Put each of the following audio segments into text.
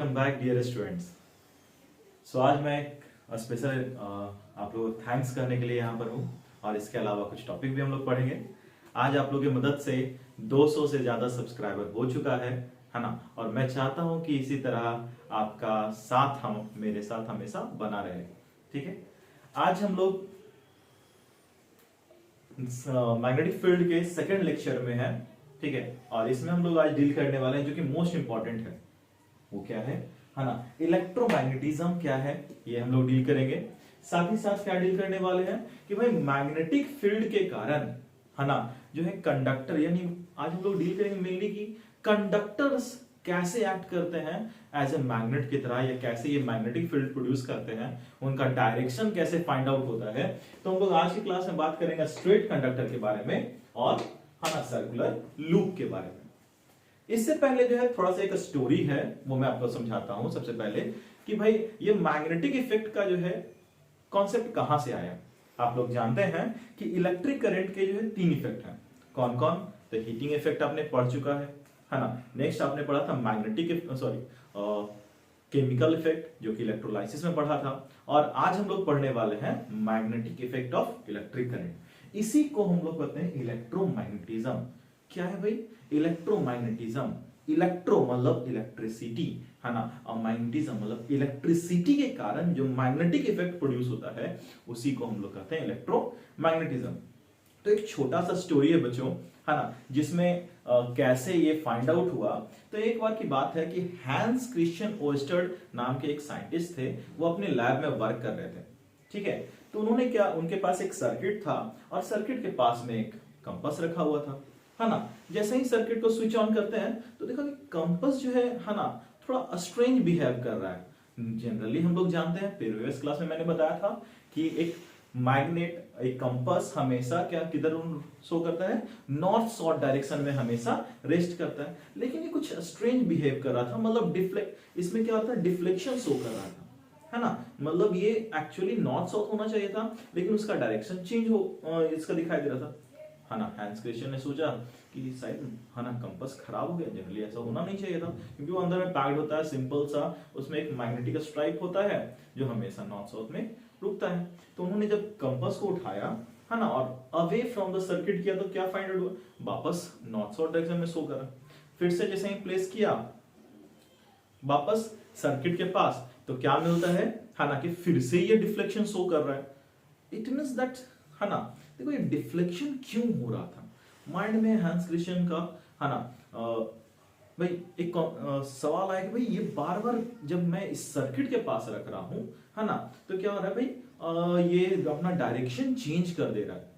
Welcome back dear students. So आज मैं एक स्पेशल आप लोगों को थैंक्स करने के लिए यहाँ पर हूँ और इसके अलावा कुछ टॉपिक भी हम लोग पढ़ेंगे। आज आप लोगों की मदद से 200 से ज़्यादा सब्सक्राइबर हो चुका है ना। और मैं चाहता हूँ कि इसी तरह आपका साथ हम मेरे साथ हमेशा बना रहे। ठीक है, आज हम लोग मैग्नेटिक फील्ड के सेकेंड लेक्चर में है। ठीक है, और इसमें हम लोग आज डील करने वाले हैं जो कि मोस्ट इंपॉर्टेंट है। वो क्या है ना, इलेक्ट्रोमैग्नेटिज्म क्या है, ये हम लोग डील करेंगे। साथ ही साथ क्या डील करने वाले हैं कि भाई मैग्नेटिक फील्ड के कारण है ना जो है कंडक्टर, यानी आज हम लोग डील करेंगे मेनली कि कंडक्टर्स कैसे एक्ट करते हैं एज ए मैग्नेट की तरह, या कैसे ये मैग्नेटिक फील्ड प्रोड्यूस करते हैं, उनका डायरेक्शन कैसे फाइंड आउट होता है। तो हम लोग आज की क्लास में बात करेंगे स्ट्रेट कंडक्टर के बारे में और है ना सर्कुलर लूप के बारे में। इससे पहले जो है थोड़ा सा एक स्टोरी है, वो मैं आपको समझाता हूं सबसे पहले कि भाई ये मैग्नेटिक इफेक्ट का जो है कॉन्सेप्ट कहां से आया। आप लोग जानते हैं कि इलेक्ट्रिक करंट के जो है 3 इफेक्ट हैं। कौन कौन? तो हीटिंग इफेक्ट आपने पढ़ चुका है ना। नेक्स्ट आपने पढ़ा था मैग्नेटिक केमिकल इफेक्ट जो कि इलेक्ट्रोलाइसिस में पढ़ा था। और आज हम लोग पढ़ने वाले हैं magnetic effect of electric current. इसी को हम लोग कहते हैं इलेक्ट्रोमैग्नेटिज्म। क्या है भाई इलेक्ट्रोमैग्नेटिज्म? इलेक्ट्रो मतलब इलेक्ट्रिसिटी है ना, और मैग्नेटिज्म मतलब इलेक्ट्रिसिटी के कारण जो मैग्नेटिक इफेक्ट प्रोड्यूस होता है उसी को हम लोग कहते हैं इलेक्ट्रोमैग्नेटिज्म। तो एक छोटा सा स्टोरी है बच्चों, है ना, जिसमें कैसे ये फाइंड आउट हुआ। तो एक बार की बात है कि हैंस क्रिश्चियन ओस्टर्ड नाम के एक साइंटिस्ट थे, वो अपने लैब में वर्क कर रहे थे। ठीक है, तो उन्होंने क्या, उनके पास एक सर्किट था और सर्किट के पास में एक कंपास रखा हुआ था, है ना। जैसे ही सर्किट को स्विच ऑन करते हैं तो देखा कि कंपास जो है ना थोड़ा स्ट्रेंज बिहेव कर रहा है। जनरली हम लोग जानते हैं, प्रीवियस क्लास में मैंने बताया था कि एक मैग्नेट, एक कंपास हमेशा क्या किधर शो करता है, नॉर्थ साउथ डायरेक्शन में हमेशा रेस्ट करता है। लेकिन ये कुछ स्ट्रेंज बिहेव कर रहा था, मतलब डिफ्लेक्ट, इसमें क्या होता है डिफ्लेक्शन शो कर रहा था, है ना। मतलब ये एक्चुअली नॉर्थ साउथ होना चाहिए था लेकिन उसका डायरेक्शन चेंज हो इसका दिखाई दे रहा था, है ना। हैंस क्रिश्चियन ने सोचा कि शायद है ना कंपास खराब हो गया। जनरली ऐसा होना नहीं चाहिए था क्योंकि वो अंदर में पैक्ड होता है, सिंपल सा, उसमें एक मैग्नेटिक स्ट्राइप होता है जो हमेशा नॉर्थ साउथ में रुकता है। तो उन्होंने जब कंपास को उठाया है ना और अवे फ्रॉम द सर्किट किया तो क्या फाइंड आउट हुआ, वापस नॉर्थ साउथ डायरेक्शन में शो करा। फिर से जैसे ही प्लेस किया वापस सर्किट के पास, तो क्या मिलता है ना कि फिर से ये डिफ्लेक्शन शो कर रहा है। इट मींस दैट, है ना, देखो ये डिफ्लेक्शन क्यों हो रहा था माइंड में हैंस क्रिश्चियन का, है ना। भाई एक सवाल आया कि भाई ये बार बार जब मैं इस सर्किट के पास रख रहा हूं, है ना, तो क्या हो रहा है भाई ये अपना डायरेक्शन चेंज कर दे रहा है।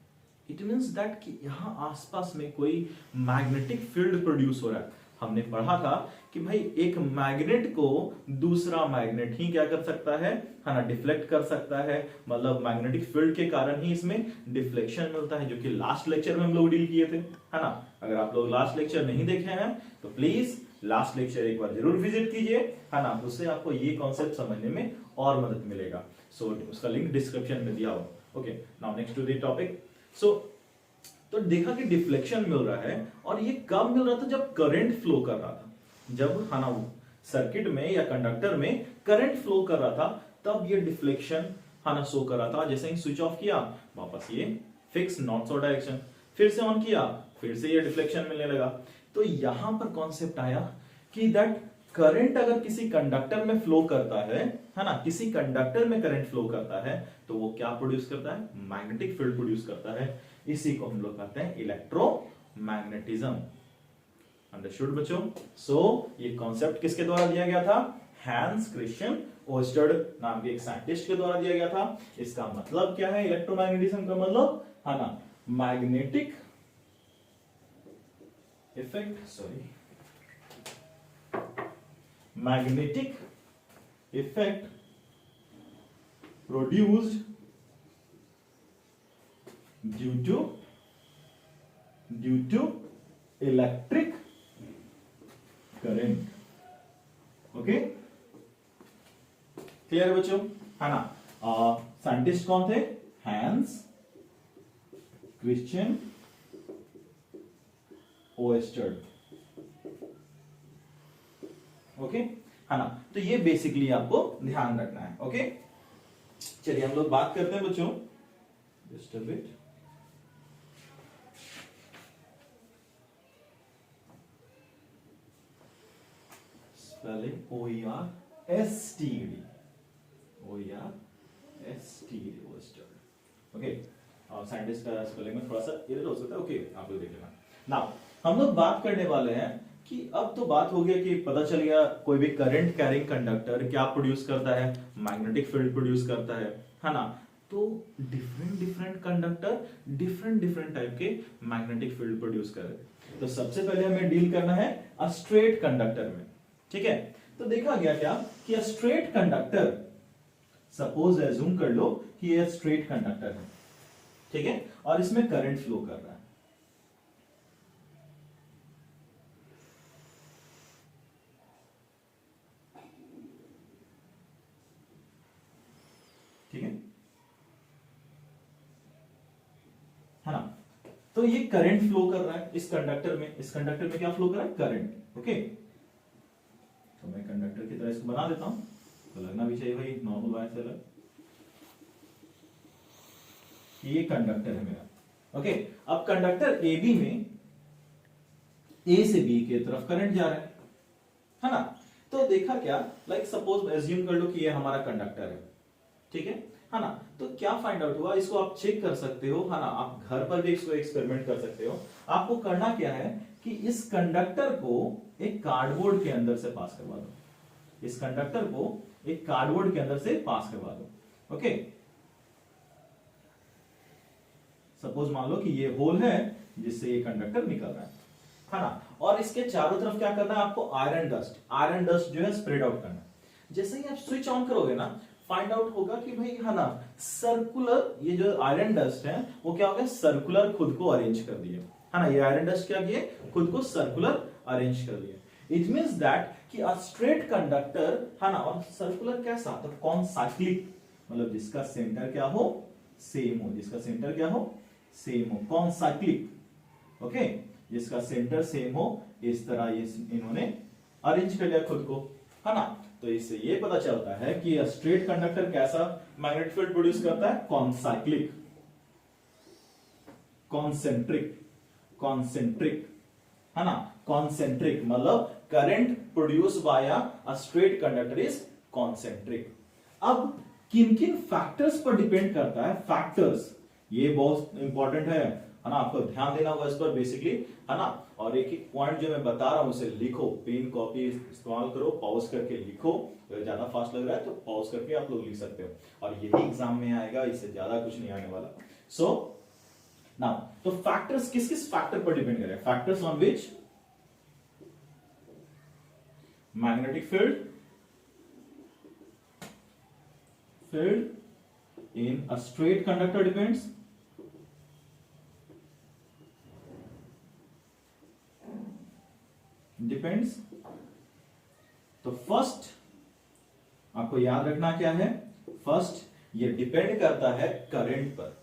इट मींस दैट कि यहाँ आसपास में कोई मैग्नेटिक फील्ड प्रोड्यूस हो रहा है। हमने पढ़ा था कि भाई एक मैग्नेट को दूसरा मैग्नेट ही क्या कर सकता है ना, डिफ्लेक्ट कर सकता है। मतलब मैग्नेटिक फील्ड के कारण ही इसमें डिफ्लेक्शन मिलता है, जो कि लास्ट लेक्चर में हम लोग डील किए थे, है ना। अगर आप लोग लास्ट लेक्चर नहीं देखे हैं तो प्लीज लास्ट लेक्चर एक बार जरूर विजिट कीजिए, है ना। उससे आपको ये कॉन्सेप्ट समझने में और मदद मिलेगा। सो उसका लिंक डिस्क्रिप्शन में दिया हुआ। Okay, now next to the topic. So तो देखा कि डिफ्लेक्शन मिल रहा है और ये कब मिल रहा था, जब करंट फ्लो कर रहा था। जब है ना सर्किट में या कंडक्टर में करंट फ्लो कर रहा था तब ये डिफ्लेक्शन है ना शो कर रहा था। जैसे ही स्विच ऑफ किया वापस ये फिक्स नॉर्थ साउथ डायरेक्शन, फिर से ऑन किया फिर से ये डिफ्लेक्शन मिलने लगा। तो यहां पर कॉन्सेप्ट आया कि दैट करंट अगर किसी कंडक्टर में फ्लो करता है ना, किसी कंडक्टर में करंट फ्लो करता है तो वो क्या प्रोड्यूस करता है, मैग्नेटिक फील्ड प्रोड्यूस करता है। इसी को हम लोग कहते हैं इलेक्ट्रोमैग्नेटिज्म। अंडरस्टूड बच्चों? सो ये कॉन्सेप्ट किसके द्वारा दिया गया था, हैंस क्रिश्चियन ओस्टर्ड नाम के एक साइंटिस्ट के द्वारा दिया गया था। इसका मतलब क्या है इलेक्ट्रोमैग्नेटिज्म का मतलब, है ना, magnetic effect, sorry, magnetic effect produced due to electric current। Okay, clear बच्चों, है ना। साइंटिस्ट कौन थे, हैंस क्रिश्चियन ओस्टर्ड। ओके, है ना। तो ये बेसिकली आपको ध्यान रखना है। ओके, चलिए हम लोग बात करते हैं बच्चों, just a bit. Spelling OERSTED, OERSTED ओस्टर्ड। ओके, और साइंटिस्ट का स्पेलिंग में थोड़ा सा एरर हो सकता है। ओके, आप लोग देख लेना। नाउ हम लोग बात करने वाले हैं कि अब तो बात हो गया कि पता चल गया कोई भी करंट कैरिंग कंडक्टर क्या प्रोड्यूस करता है, मैग्नेटिक फील्ड प्रोड्यूस करता है ना। तो different different conductor different different type के मैग्नेटिक फील्ड प्रोड्यूस कर रहे हैं। तो सबसे पहले हमें डील करना है अ स्ट्रेट कंडक्टर में, ठीक है। तो देखा गया क्या कि a straight conductor, suppose assume कर लो कि ये स्ट्रेट कंडक्टर है, ठीक है, और इसमें करंट फ्लो कर रहा है। ठीक है ना। तो ये करंट फ्लो कर रहा है इस कंडक्टर में, इस कंडक्टर में क्या फ्लो कर रहा है, करंट। ओके, तो मैं कंडक्टर की तरह इसको बना देता हूं, तो लगना भी चाहिए भाई नॉर्मल वायर से अलग। ये कंडक्टर है मेरा। ओके, अब कंडक्टर ए बी में ए से बी की तरफ करंट जा रहा है ना। तो देखा क्या, लाइक सपोज एज्यूम कर लो कि ये हमारा कंडक्टर है, ठीक है ना। तो क्या फाइंड आउट हुआ, इसको आप चेक कर सकते हो, है ना। आप घर पर भी इसको एक्सपेरिमेंट कर सकते हो। आपको करना क्या है कि इस कंडक्टर को एक कार्डबोर्ड के अंदर से पास करवा दो, इस कंडक्टर को एक कार्डबोर्ड के अंदर से पास करवा दो। ओके, सपोज मान लो कि ये होल है जिससे ये कंडक्टर निकल रहा है ना। और इसके चारों तरफ क्या करना है आपको, आयरन डस्ट जो है स्प्रेड आउट करना है। जैसे ही आप स्विच ऑन करोगे ना, फाइंड आउट होगा कि भाई, है ना, सर्कुलर, ये जो आयरन डस्ट है वो क्या हो गया, सर्कुलर खुद को अरेंज कर दिए, है ना। ये आयरन डस्ट क्या किए, खुद को सर्कुलर अरेंज कर दिए। इट मींस दैट कि अ स्ट्रेट कंडक्टर, है ना, और सर्कुलर कैसा, तो कॉन्साइक्लिक, मतलब जिसका सेंटर क्या हो, सेम हो, जिसका सेंटर क्या हो, सेम हो, कॉन्साइक्लिक। ओके, जिसका सेंटर सेम हो, इस तरह ये इन्होंने अरेंज कर लिया खुद को, है ना। तो इससे ये पता चलता है कि स्ट्रेट कंडक्टर कैसा मैग्नेटिक फील्ड प्रोड्यूस करता है, कॉन्साइक्लिक, कॉन्सेंट्रिक, कॉन्सेंट्रिक, है ना। कॉन्सेंट्रिक मतलब current produce by a straight conductor is concentric. अब किन किन फैक्टर्स पर डिपेंड करता है, फैक्टर्स ये बहुत इंपॉर्टेंट है ना, आपको ध्यान देना होगा इस पर बेसिकली, है ना। और एक एक पॉइंट जो मैं बता रहा हूं उसे लिखो, पेन कॉपी इस्तेमाल करो, पॉज करके लिखो। अगर ज्यादा फास्ट लग रहा है तो पॉज करके आप लोग लिख सकते हो, और यही एग्जाम में आएगा, इससे ज्यादा कुछ नहीं आने वाला। सो नाउ, तो फैक्टर्स किस किस फैक्टर पर डिपेंड करें, factors on which magnetic field in a straight conductor depends, तो फर्स्ट आपको याद रखना क्या है, फर्स्ट ये डिपेंड करता है करंट पर,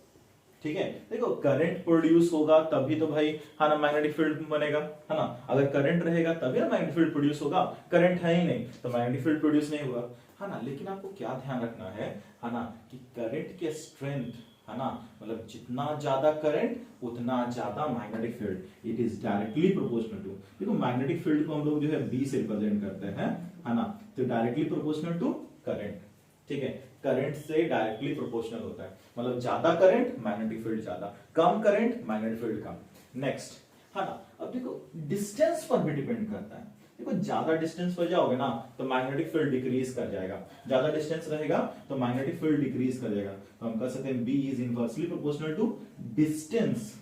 ठीक है। देखो करंट प्रोड्यूस होगा तभी तो भाई, है ना, मैग्नेटिक फील्ड बनेगा, है ना। अगर करंट रहेगा तभी ना मैग्नेटिक फील्ड प्रोड्यूस होगा, करंट है ही नहीं तो मैग्नेटिक फील्ड प्रोड्यूस नहीं होगा, है ना। लेकिन आपको क्या ध्यान रखना है ना, कि करंट के स्ट्रेंथ, है ना, मतलब जितना ज्यादा करंट उतना ज्यादा magnetic field, it is directly proportional to, देखो मैग्नेटिक फील्ड को हम लोग जो है बी से रिप्रेजेंट करते हैं, है ना। तो डायरेक्टली प्रोपोर्शनल टू करंट, ठीक है, करंट से डायरेक्टली प्रोपोर्शनल होता है, मतलब ज्यादा करंट मैग्नेटिक फील्ड ज्यादा, कम करंट मैग्नेटिक फील्ड कम। नेक्स्ट, है ना। अब देखो डिस्टेंस पर भी डिपेंड करता है, देखो ज्यादा डिस्टेंस पर जाओगे ना तो मैग्नेटिक फील्ड डिक्रीज कर जाएगा, ज्यादा डिस्टेंस रहेगा तो मैग्नेटिक फील्ड डिक्रीज कर जाएगा। तो हम कह सकते हैं B is inversely proportional to distance,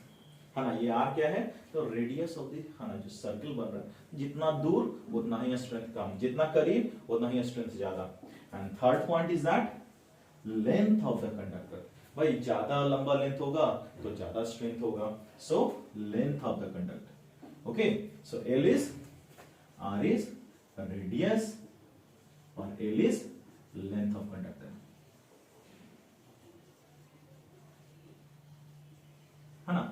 है ना। ये आर क्या है, तो रेडियस ऑफ द, है ना, जो सर्कल बन रहा है, जितना दूर उतना ही स्ट्रेंथ कम, जितना करीब उतना ही स्ट्रेंथ ज्यादा। And third point is that length of the conductor, भाई ज्यादा लंबा लेंथ होगा तो ज्यादा स्ट्रेंथ होगा, so length of the conductor. Okay, so L is, R is radius और L is length of conductor, है ना।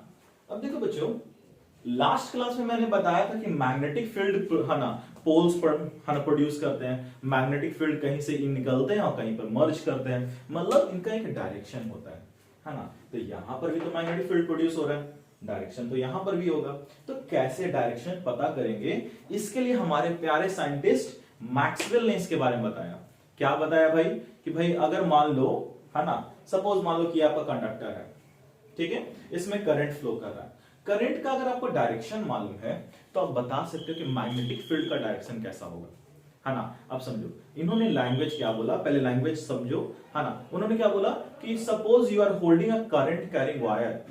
अब देखो बच्चों, लास्ट क्लास में मैंने बताया था कि मैग्नेटिक फील्ड, है ना, पोल्स पर प्रोड्यूस करते हैं, मैग्नेटिक फील्ड कहीं से निकलते हैं और कहीं पर मर्ज करते हैं, मतलब इनका एक डायरेक्शन होता है ना। तो यहां पर भी तो मैग्नेटिक फील्ड प्रोड्यूस हो रहा है, डायरेक्शन तो यहां पर भी होगा। तो कैसे डायरेक्शन पता करेंगे, इसके लिए हमारे प्यारे साइंटिस्ट मैक्सवेल ने इसके बारे में बताया। क्या बताया भाई, कि भाई अगर मान लो, है ना, सपोज मान लो कि आपका कंडक्टर है, ठीक है, इसमें करंट फ्लो कर रहा है। करंट का अगर आपको डायरेक्शन मालूम है तो आप बता सकते हो कि मैग्नेटिक फील्ड का डायरेक्शन कैसा होगा, है ना। अब समझो इन्होंने लैंग्वेज क्या बोला, पहले लैंग्वेज समझो, है ना। उन्होंने क्या बोला कि suppose you are holding a current carrying wire.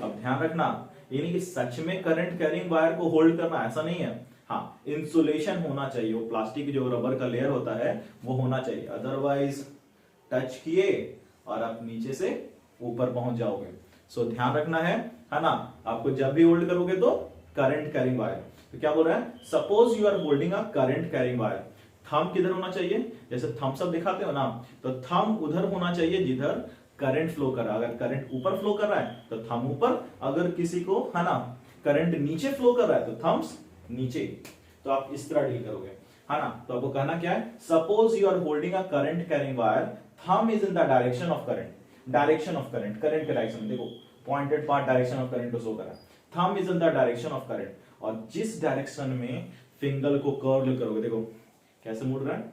अब ध्यान रखना, यानी कि सच में करंट कैरिंग वायर को होल्ड करना ऐसा नहीं है, हाँ इंसुलेशन होना चाहिए, वो प्लास्टिक जो रबर का लेयर होता है वो होना चाहिए, अदरवाइज टच किए और आप नीचे से ऊपर पहुंच जाओगे। सो ध्यान रखना है ना, आपको जब भी होल्ड करोगे तो करंट कैरिंग वायर। तो क्या बोल रहा है, suppose you are holding a current carrying wire, thumb किधर होना चाहिए, जैसे थम्स अप दिखाते हो ना, तो थंब उधर होना चाहिए जिधर करंट फ्लो कर रहा है। अगर करंट ऊपर फ्लो कर रहा है तो थंब ऊपर, अगर किसी को, है ना, करंट नीचे फ्लो कर रहा है तो थम्स नीचे। तो आप इस तरह डील करोगे, है ना। तो आपको कहना क्या है, suppose you are holding a current carrying wire, thumb is in the direction of current, direction of current, current के डायरेक्शन, देखो pointed part direction of current को शो कर रहा है, thumb is in the direction of current. और जिस direction में finger को कर्ल करोगे, देखो कैसे मुड़ रहा है,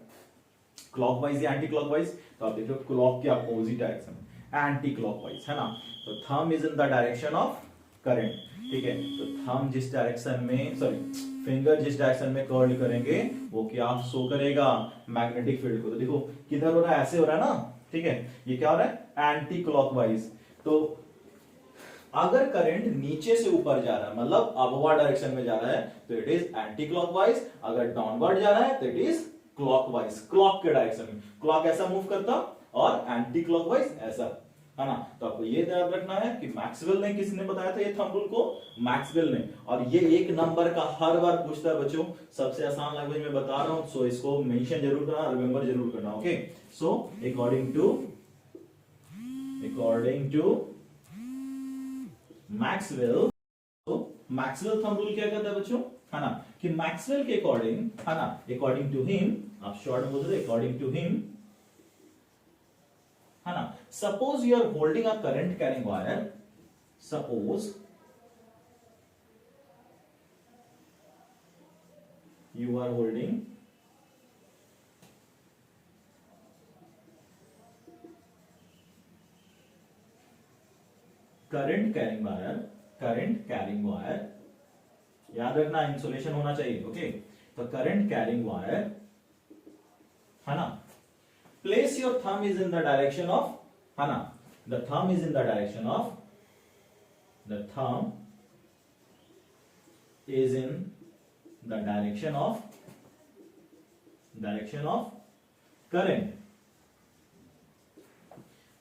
क्लॉकवाइज या एंटी क्लॉकवाइज, तो आप देखो क्लॉक के अपोजिट डायरेक्शन, एंटी क्लॉकवाइज, है ना। तो thumb is in the direction of current, ठीक है। तो थंब जिस डायरेक्शन में, सॉरी फिंगर जिस डायरेक्शन में कर्ल करेंगे वो क्या शो करेगा, मैग्नेटिक फील्ड को। तो देखो किधर हो रहा है, ऐसे हो रहा है ना, ठीक है, ये क्या हो रहा है, एंटी क्लॉकवाइज। तो अगर करंट नीचे से ऊपर जा रहा है, मतलब अपवर्ड डायरेक्शन में जा रहा है, तो इट इज एंटी क्लॉकवाइज, अगर डाउनवर्ड जा रहा है तो इट इज क्लॉकवाइज, क्लॉक के डायरेक्शन में। क्लॉक ऐसा मूव करता और एंटी क्लॉकवाइज ऐसा, है ना। तो आपको ये याद रखना है कि मैक्सवेल ने, किसने बताया था ये थंब रूल को, मैक्सवेल ने। और ये एक नंबर का हर बार पूछता है बच्चों, सबसे आसान लैंग्वेज में बता रहा हूं, सो इसको मेंशन जरूर करना, रिमेंबर जरूर करना, okay. So according to Maxwell, तो मैक्सवेल थंब रूल क्या कहता है बच्चों, है ना, कि मैक्सवेल के अकॉर्डिंग, है ना, अकॉर्डिंग टू हिम, आप शॉर्ट में बोल रहे, अकॉर्डिंग टू हिम, है ना, suppose you are holding a current carrying wire, suppose you are holding current carrying wire, याद रखना इंसुलेशन होना चाहिए, ओके। तो करंट कैरिंग वायर, है ना, place your thumb is in the direction of, है ना, the thumb is in the direction of, the thumb is in the direction of current,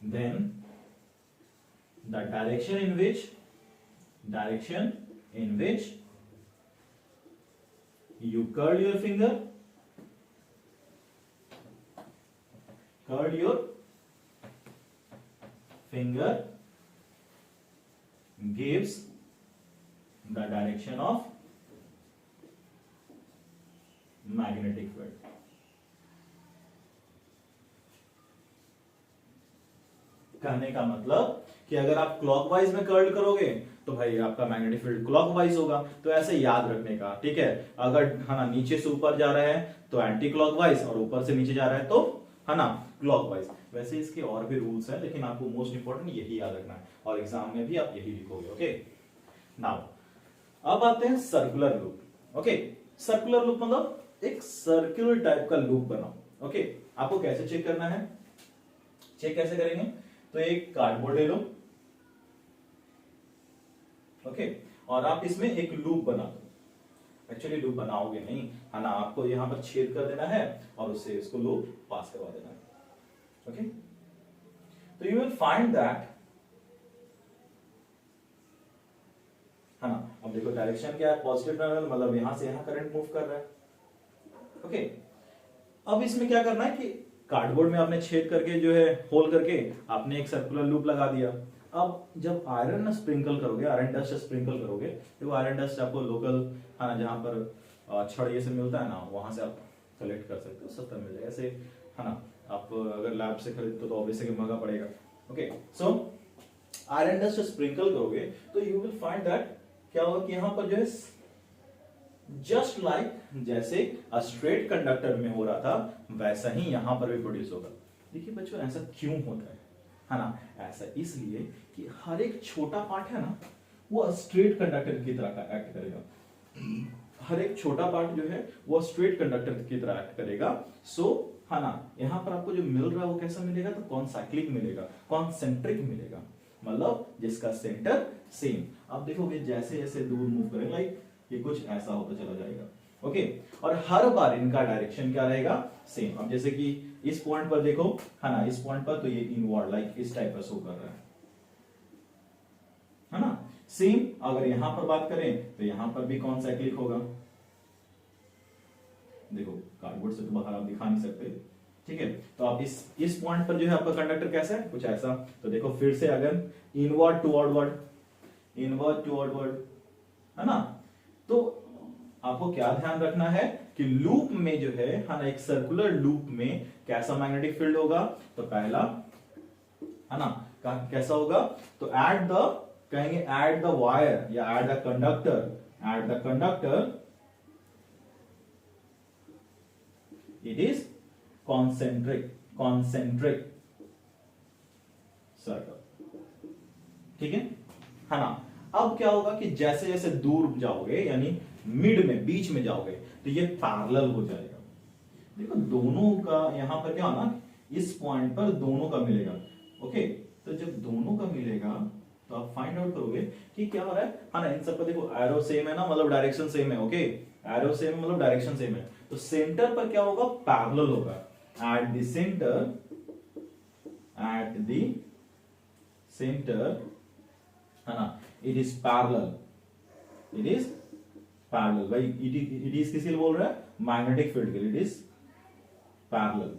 then the direction in which you curl your finger, gives the direction of magnetic field. कहने का मतलब कि अगर आप clockwise में curl करोगे तो भाई आपका मैग्नेटिक फील्ड क्लॉकवाइज होगा। तो ऐसे याद रखने का, ठीक है। अगर, है ना, नीचे से ऊपर जा रहा है तो एंटी क्लॉकवाइज, और ऊपर से नीचे जा रहा है तो, है ना, क्लॉकवाइज। वैसे इसके और भी रूल्स हैं, लेकिन आपको मोस्ट इंपोर्टेंट यही याद रखना है, और एग्जाम में भी आप यही लिखोगे, ओके। नाउ अब आते हैं circular loop, okay. Circular loop मतलब एक सर्कुलर टाइप का लूप बनाओ, ओके। आपको कैसे चेक करना है, चेक कैसे करेंगे, तो एक कार्डबोर्ड ले लो, ओके, और आप इसमें एक लूप बना दो। एक्चुअली लूप बनाओगे नहीं, है ना, आपको यहां पर छेद कर देना है और उससे इसको लूप पास करवा देना है, ओके। तो यू विल फाइंड दैट, है ना। अब देखो डायरेक्शन क्या है, पॉजिटिव टर्मिनल, मतलब यहां से यहां करंट मूव कर रहा है, ओके। अब इसमें क्या करना है कि कार्डबोर्ड में आपने छेद करके, जो है होल करके, आपने एक सर्कुलर लूप लगा दिया। अब जब आयरन स्प्रिंकल करोगे, आयरन डस्ट स्प्रिंकल करोगे, तो आयरन डस्ट आपको लोकल, है ना, जहां पर छड़ ये सब मिलता है ना, वहां से आप कलेक्ट कर सकते हो, सस्ता मिल जाएगा ऐसे, है ना। आप अगर लैब से खरीदते हो तो ऑब्वियसली महंगा पड़ेगा। Okay, so iron dust sprinkle करोगे तो यू विल फाइंड दैट क्या होगा कि यहाँ पर जो है जस्ट लाइक जैसे स्ट्रेट कंडक्टर में हो रहा था वैसा ही यहां पर भी प्रोड्यूस होगा। देखिए बच्चों ऐसा क्यों होता है ना, ऐसा इसलिए कि हर एक छोटा पार्ट है ना वो स्ट्रेट कंडक्टर की तरह का एक्ट करेगा। हर एक छोटा पार्ट जो है वो स्ट्रेट कंडक्टर की तरह एक्ट करेगा। सो है ना, यहाँ पर आपको जो मिल रहा है वो कैसा मिलेगा, तो कॉन्साइक्लिक मिलेगा, कॉन्सेंट्रिक मिलेगा, मतलब जिसका सेंटर सेम। अब देखोगे जैसे जैसे दूर मूव करें लाइक ये कुछ ऐसा होता चला जाएगा। ओके, और हर बार इनका डायरेक्शन क्या रहेगा, सेम। अब जैसे कि इस पॉइंट पर देखो, है ना, इस पॉइंट पर तो ये इनवर्ड लाइक इस टाइप का शो कर रहा है ना। सेम अगर यहां पर बात करें तो यहां पर भी कौन साइक्लिक होगा। देखो कार्डबोर्ड से तो बाहर आप दिखा नहीं सकते, ठीक है। तो आप इस पॉइंट पर जो है आपका कंडक्टर कैसा है, कुछ ऐसा। तो देखो फिर से अगर inward to outward, inward to outward, है ना। तो आपको क्या ध्यान रखना है कि लूप में जो है ना, एक सर्कुलर लूप में कैसा मैग्नेटिक फील्ड होगा, तो पहला है ना कैसा होगा, तो एट द कहेंगे एट द वायर या at the conductor, at the conductor it is concentric, concentric circle, ठीक है ना। अब क्या होगा कि जैसे जैसे दूर जाओगे यानी मिड में बीच में जाओगे तो ये पैरेलल हो जाएगा। देखो दोनों का यहां पर क्या होना, इस पॉइंट पर दोनों का मिलेगा। ओके, तो जब दोनों का मिलेगा तो आप फाइंड आउट करोगे कि क्या हो रहा है ना। इन सब का देखो एरो सेम है ना, मतलब डायरेक्शन सेम है। ओके, एरो सेम है मतलब डायरेक्शन सेम है, तो सेंटर पर क्या होगा, पैरेलल होगा। At the centre, at the centre, है ना, it is parallel, it is parallel. भाई इट इज किसके लिए बोल रहा है, मैग्नेटिक फील्ड के लिए, इट इज पैरेलल,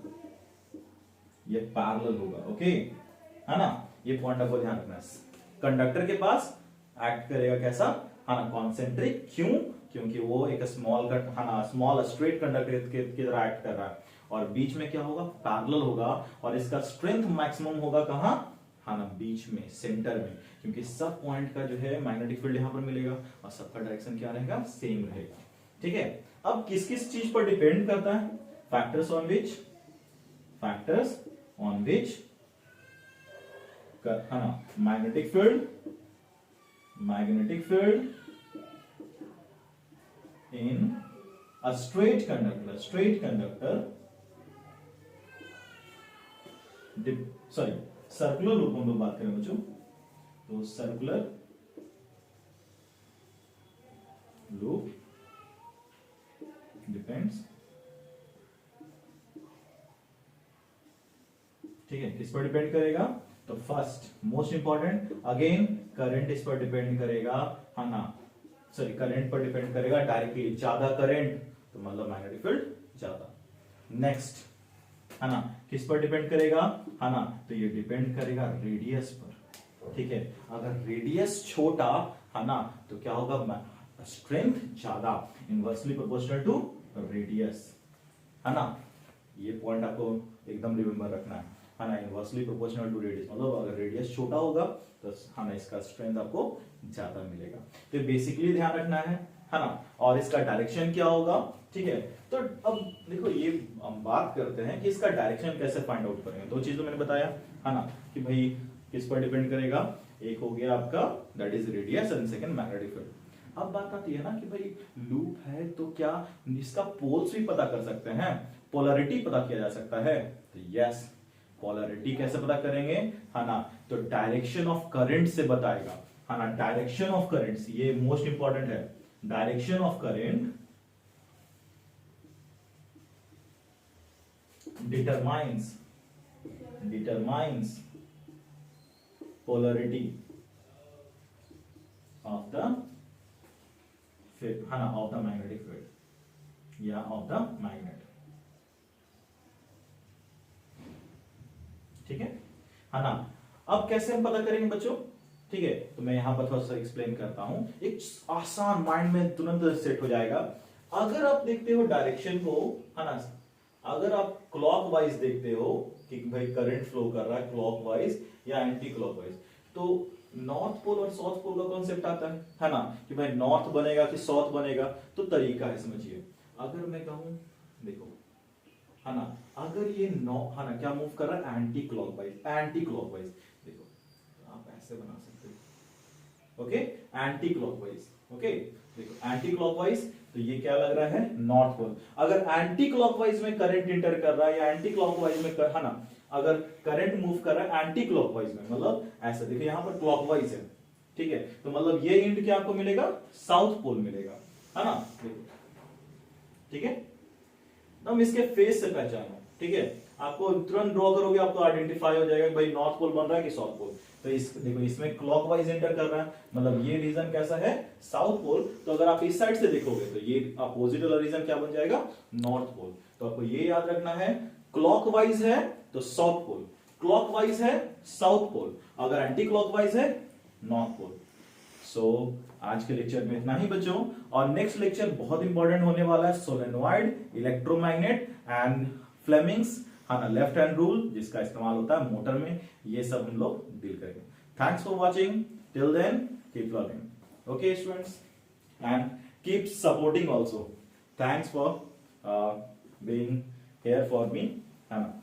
ये पैरेलल होगा। ओके, है ना, ये पॉइंट आपको ध्यान रखना है। कंडक्टर के पास एक्ट करेगा कैसा, है ना, कॉन्सेंट्रिक। क्यों, क्योंकि वो एक स्मॉल कट, है ना, स्मॉल स्ट्रेट कंडक्टर की तरह एक्ट कर रहा है, और बीच में क्या होगा, पैरेलल होगा, और इसका स्ट्रेंथ मैक्सिमम होगा कहां, है ना, बीच में, सेंटर में, क्योंकि सब पॉइंट का जो है मैग्नेटिक फील्ड यहां पर मिलेगा और सबका डायरेक्शन क्या रहेगा, सेम रहेगा। ठीक है, अब किस किस चीज पर डिपेंड करता है, factors on which, factors on which, है ना, magnetic field, magnetic field in a straight conductor, straight conductor, sorry circular loop हम लोग बात करें बच्चों, तो सर्कुलर लूप डिपेंड्स, ठीक है, किस पर डिपेंड करेगा, तो first most important again current इस पर डिपेंड करेगा, है ना, सॉरी करंट पर डिपेंड करेगा डायरेक्टली, ज्यादा करंट तो मतलब मैग्नेटिक फील्ड ज्यादा। नेक्स्ट, है ना, किस पर डिपेंड करेगा, है ना, तो ये डिपेंड करेगा रेडियस पर। ठीक है, अगर रेडियस छोटा है ना तो क्या होगा, स्ट्रेंथ ज्यादा, इनवर्सली प्रोपोर्शनल टू रेडियस, है ना। ये पॉइंट आपको एकदम रिमेंबर रखना है ना, इनवर्सली प्रोपोर्शनल टू रेडियस, मतलब अगर रेडियस छोटा होगा तो है ना इसका स्ट्रेंथ आपको ज्यादा मिलेगा। तो बेसिकली ध्यान रखना है ना, और इसका डायरेक्शन क्या होगा। ठीक है, तो अब देखो ये हम बात करते हैं कि इसका डायरेक्शन कैसे फाइंड आउट करेंगे। दो चीज तो मैंने बताया है ना कि भाई किस पर डिपेंड करेगा, एक हो गया आपका that is radius and second magnetic field. अब बात आती है ना कि भाई लूप है तो क्या इसका पोल्स भी पता कर सकते हैं, पोलैरिटी पता किया जा सकता है, तो यस, पोलैरिटी कैसे पता करेंगे, है ना, तो डायरेक्शन ऑफ करंट से बताएगा, है ना, डायरेक्शन ऑफ करंट, ये मोस्ट इंपॉर्टेंट है, direction of current determines polarity of the field, है ना, of the magnetic field या of the magnet। ठीक है ना। अब कैसे हम पता करेंगे बच्चों, ठीक है, तो मैं यहां पर थोड़ा सा एक्सप्लेन करता हूं, एक आसान माइंड में तुरंत सेट हो जाएगा। अगर आप देखते हो डायरेक्शन को, है ना, अगर आप क्लॉकवाइज देखते हो कि भाई करंट फ्लो कर रहा है क्लॉकवाइज या एंटी क्लॉकवाइज, तो नॉर्थ पोल और साउथ पोल का कॉन्सेप्ट आता है ना, कि भाई नॉर्थ बनेगा कि साउथ बनेगा, तो तरीका है, समझिए। अगर मैं कहूं, देखो, है ना, अगर ये नॉ, है ना, क्या मूव कर रहा है, एंटी क्लॉकवाइज, एंटी क्लॉकवाइज, देखो आप ऐसे बना सकते हो, ओके, एंटी क्लॉकवाइज, ओके, देखो एंटी क्लॉकवाइज, तो ये क्या लग रहा है, नॉर्थ पोल। अगर एंटी क्लॉकवाइज में करंट इंटर कर रहा है या एंटी क्लॉकवाइज में है ना, अगर करंट मूव कर रहा है एंटी क्लॉकवाइज में, मतलब ऐसा देखिए यहां पर क्लॉकवाइज है, ठीक है, तो मतलब ये इंड क्या आपको मिलेगा, साउथ पोल मिलेगा, है ना, देखो, ठीक है। हम इसके फेस से पहचानो, ठीक है, आपको तुरंत ड्रॉ करोगे आपको आइडेंटिफाई हो जाएगा कि भाई नॉर्थ पोल बन रहा है कि साउथ पोल। तो इस देखो इसमें क्लॉकवाइज एंटर कर रहा है, मतलब ये रीजन कैसा है, साउथ पोल। तो अगर आप इस साइड से देखोगे तो ये अपोजिट वाला रीजन क्या बन जाएगा, नॉर्थ पोल। तो आपको ये याद रखना है, क्लॉकवाइज है तो साउथ पोल, क्लॉकवाइज है साउथ पोल, अगर एंटी क्लॉकवाइज है नॉर्थ पोल। सो आज के लेक्चर में इतना ही बच्चों, और नेक्स्ट लेक्चर बहुत इंपॉर्टेंट होने वाला है, सोलेनॉइड, इलेक्ट्रोमैग्नेट एंड फ्लेमिंग्स, हाँ ना, लेफ्ट हैंड रूल जिसका इस्तेमाल होता है मोटर में, ये सब हम लोग डील करेंगे। Thanks for watching, till then keep learning, okay students, and keep supporting also. Thanks for being here for me, है ना।